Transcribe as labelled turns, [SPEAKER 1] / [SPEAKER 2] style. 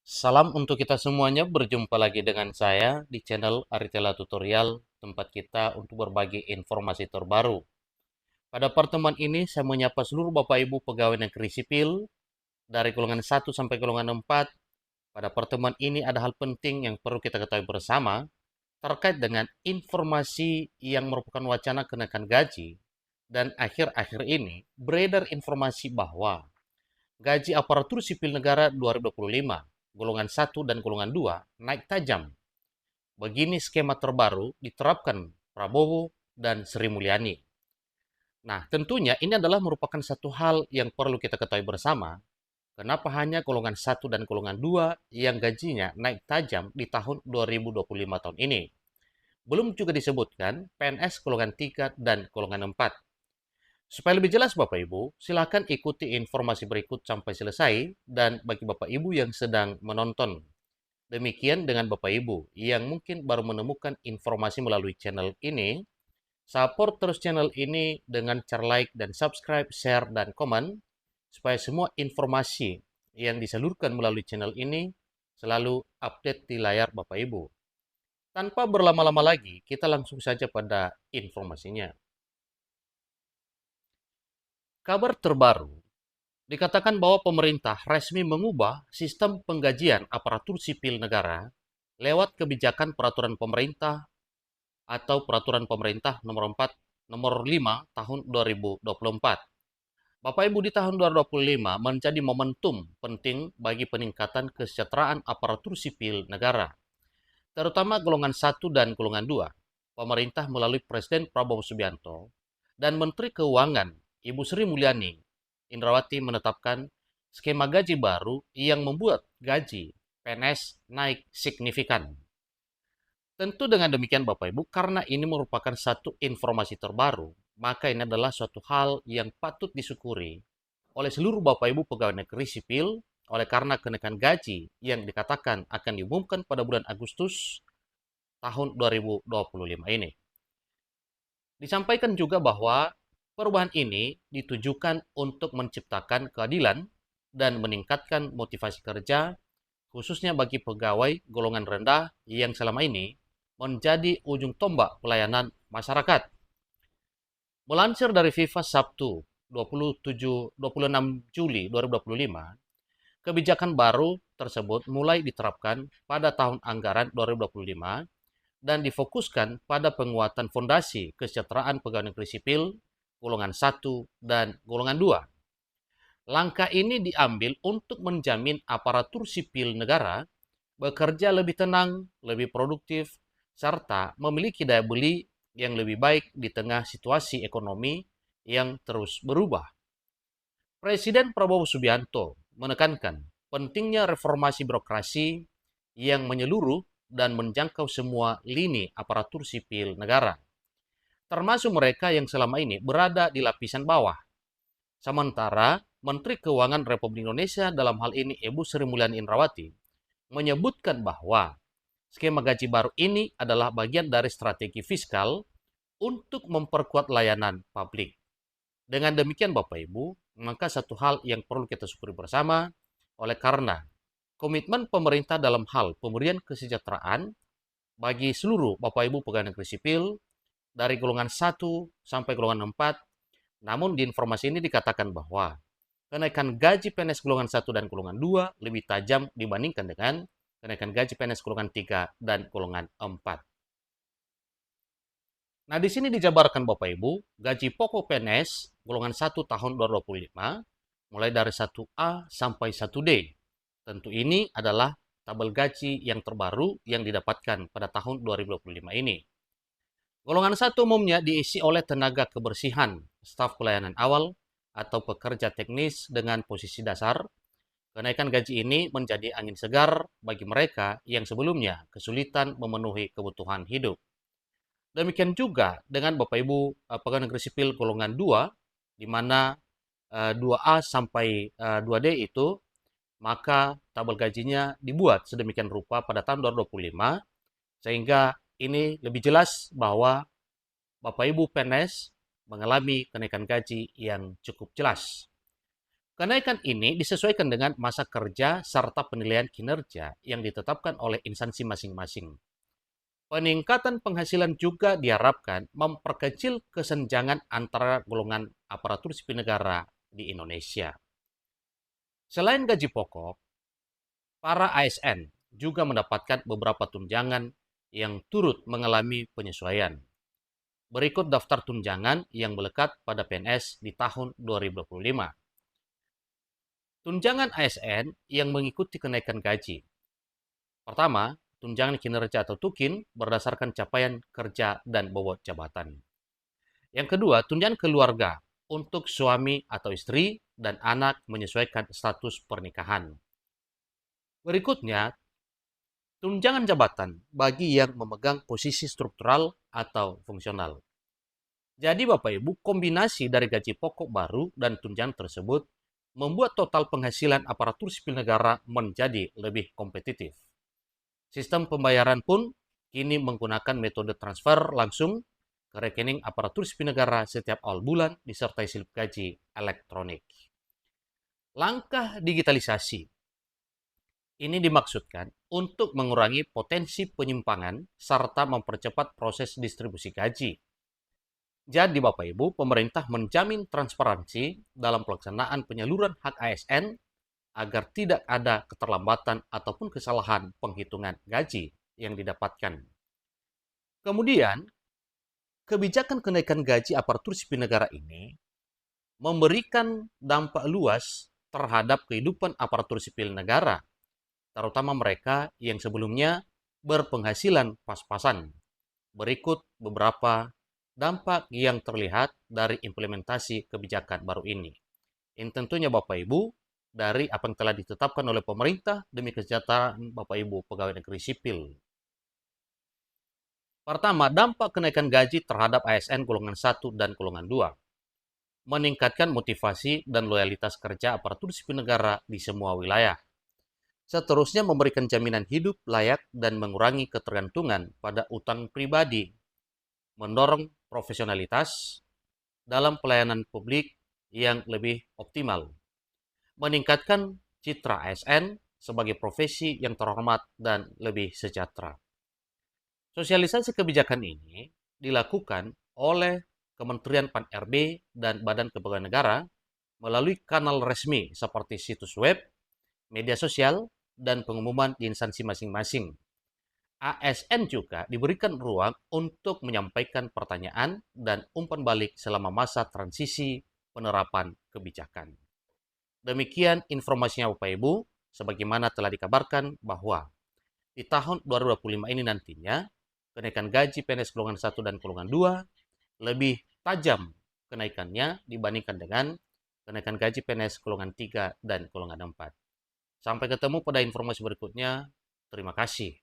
[SPEAKER 1] Salam untuk kita semuanya, berjumpa lagi dengan saya di channel Aritela Tutorial, tempat kita untuk berbagi informasi terbaru. Pada pertemuan ini, saya menyapa seluruh Bapak Ibu pegawai negeri sipil dari golongan 1 sampai golongan 4. Pada pertemuan ini ada hal penting yang perlu kita ketahui bersama terkait dengan informasi yang merupakan wacana kenaikan gaji, dan akhir-akhir ini beredar informasi bahwa gaji aparatur sipil negara 2025, golongan 1 dan golongan 2 naik tajam. Begini skema terbaru diterapkan Prabowo dan Sri Mulyani. Nah, tentunya ini adalah merupakan satu hal yang perlu kita ketahui bersama. Kenapa hanya golongan 1 dan golongan 2 yang gajinya naik tajam di tahun 2025 tahun ini? Belum juga disebutkan PNS golongan 3 dan golongan 4. Supaya lebih jelas Bapak Ibu, silakan ikuti informasi berikut sampai selesai, dan bagi Bapak Ibu yang sedang menonton, demikian dengan Bapak Ibu yang mungkin baru menemukan informasi melalui channel ini, support terus channel ini dengan cara like dan subscribe, share, dan komen, supaya semua informasi yang disalurkan melalui channel ini selalu update di layar Bapak Ibu. Tanpa berlama-lama lagi, kita langsung saja pada informasinya. Kabar terbaru dikatakan bahwa pemerintah resmi mengubah sistem penggajian aparatur sipil negara lewat kebijakan peraturan pemerintah atau peraturan pemerintah nomor 4 nomor 5 tahun 2024. Bapak Ibu, di tahun 2025 menjadi momentum penting bagi peningkatan kesejahteraan aparatur sipil negara, terutama golongan 1 dan golongan 2. Pemerintah melalui Presiden Prabowo Subianto dan Menteri Keuangan Ibu Sri Mulyani Indrawati menetapkan skema gaji baru yang membuat gaji PNS naik signifikan. Tentu dengan demikian Bapak Ibu, karena ini merupakan satu informasi terbaru, maka ini adalah suatu hal yang patut disyukuri oleh seluruh Bapak Ibu pegawai negeri sipil, oleh karena kenaikan gaji yang dikatakan akan diumumkan pada bulan Agustus tahun 2025 ini. Disampaikan juga bahwa perubahan ini ditujukan untuk menciptakan keadilan dan meningkatkan motivasi kerja, khususnya bagi pegawai golongan rendah yang selama ini menjadi ujung tombak pelayanan masyarakat. Melansir dari FIFA Sabtu 26 Juli 2025, kebijakan baru tersebut mulai diterapkan pada tahun anggaran 2025 dan difokuskan pada penguatan fondasi kesejahteraan pegawai negeri sipil golongan 1 dan golongan 2. Langkah ini diambil untuk menjamin aparatur sipil negara bekerja lebih tenang, lebih produktif, serta memiliki daya beli yang lebih baik di tengah situasi ekonomi yang terus berubah. Presiden Prabowo Subianto menekankan pentingnya reformasi birokrasi yang menyeluruh dan menjangkau semua lini aparatur sipil negara, termasuk mereka yang selama ini berada di lapisan bawah. Sementara Menteri Keuangan Republik Indonesia dalam hal ini Ibu Sri Mulyani Indrawati menyebutkan bahwa skema gaji baru ini adalah bagian dari strategi fiskal untuk memperkuat layanan publik. Dengan demikian Bapak Ibu, maka satu hal yang perlu kita syukuri bersama, oleh karena komitmen pemerintah dalam hal pemberian kesejahteraan bagi seluruh Bapak Ibu pegawai negeri sipil dari golongan 1 sampai golongan 4. Namun di informasi ini dikatakan bahwa kenaikan gaji PNS golongan 1 dan golongan 2 lebih tajam dibandingkan dengan kenaikan gaji PNS golongan 3 dan golongan 4. Nah, di sini dijabarkan Bapak Ibu, gaji pokok PNS golongan 1 tahun 2025 mulai dari 1A sampai 1D. Tentu ini adalah tabel gaji yang terbaru yang didapatkan pada tahun 2025 ini. Golongan 1 umumnya diisi oleh tenaga kebersihan, staf pelayanan awal, atau pekerja teknis dengan posisi dasar. Kenaikan gaji ini menjadi angin segar bagi mereka yang sebelumnya kesulitan memenuhi kebutuhan hidup. Demikian juga dengan Bapak Ibu pegawai negeri sipil golongan 2, di mana 2A sampai 2D itu, maka tabel gajinya dibuat sedemikian rupa pada tahun 2025, sehingga ini lebih jelas bahwa Bapak Ibu PNS mengalami kenaikan gaji yang cukup jelas. Kenaikan ini disesuaikan dengan masa kerja serta penilaian kinerja yang ditetapkan oleh instansi masing-masing. Peningkatan penghasilan juga diharapkan memperkecil kesenjangan antara golongan aparatur sipil negara di Indonesia. Selain gaji pokok, para ASN juga mendapatkan beberapa tunjangan yang turut mengalami penyesuaian. Berikut daftar tunjangan yang melekat pada PNS di tahun 2025. Tunjangan ASN yang mengikuti kenaikan gaji. Pertama, tunjangan kinerja atau tukin berdasarkan capaian kerja dan bobot jabatan. Yang kedua, tunjangan keluarga untuk suami atau istri dan anak menyesuaikan status pernikahan. Berikutnya, tunjangan jabatan bagi yang memegang posisi struktural atau fungsional. Jadi Bapak Ibu, kombinasi dari gaji pokok baru dan tunjangan tersebut membuat total penghasilan aparatur sipil negara menjadi lebih kompetitif. Sistem pembayaran pun kini menggunakan metode transfer langsung ke rekening aparatur sipil negara setiap awal bulan disertai slip gaji elektronik. Langkah digitalisasi ini dimaksudkan untuk mengurangi potensi penyimpangan serta mempercepat proses distribusi gaji. Jadi Bapak Ibu, pemerintah menjamin transparansi dalam pelaksanaan penyaluran hak ASN agar tidak ada keterlambatan ataupun kesalahan penghitungan gaji yang didapatkan. Kemudian, kebijakan kenaikan gaji aparatur sipil negara ini memberikan dampak luas terhadap kehidupan aparatur sipil negara, terutama mereka yang sebelumnya berpenghasilan pas-pasan. Berikut beberapa dampak yang terlihat dari implementasi kebijakan baru ini. Ini tentunya Bapak Ibu, dari apa yang telah ditetapkan oleh pemerintah demi kesejahteraan Bapak Ibu pegawai negeri sipil. Pertama, dampak kenaikan gaji terhadap ASN golongan 1 dan golongan 2. Meningkatkan motivasi dan loyalitas kerja aparatur sipil negara di semua wilayah. Seterusnya memberikan jaminan hidup layak dan mengurangi ketergantungan pada utang pribadi. Mendorong profesionalitas dalam pelayanan publik yang lebih optimal. Meningkatkan citra ASN sebagai profesi yang terhormat dan lebih sejahtera. Sosialisasi kebijakan ini dilakukan oleh Kementerian Pan-RB dan Badan Kepegawaian Negara melalui kanal resmi seperti situs web, media sosial, dan pengumuman di instansi masing-masing. ASN juga diberikan ruang untuk menyampaikan pertanyaan dan umpan balik selama masa transisi penerapan kebijakan. Demikian informasinya Bapak Ibu, sebagaimana telah dikabarkan bahwa di tahun 2025 ini nantinya kenaikan gaji PNS golongan 1 dan golongan 2 lebih tajam kenaikannya dibandingkan dengan kenaikan gaji PNS golongan 3 dan golongan 4. Sampai ketemu pada informasi berikutnya. Terima kasih.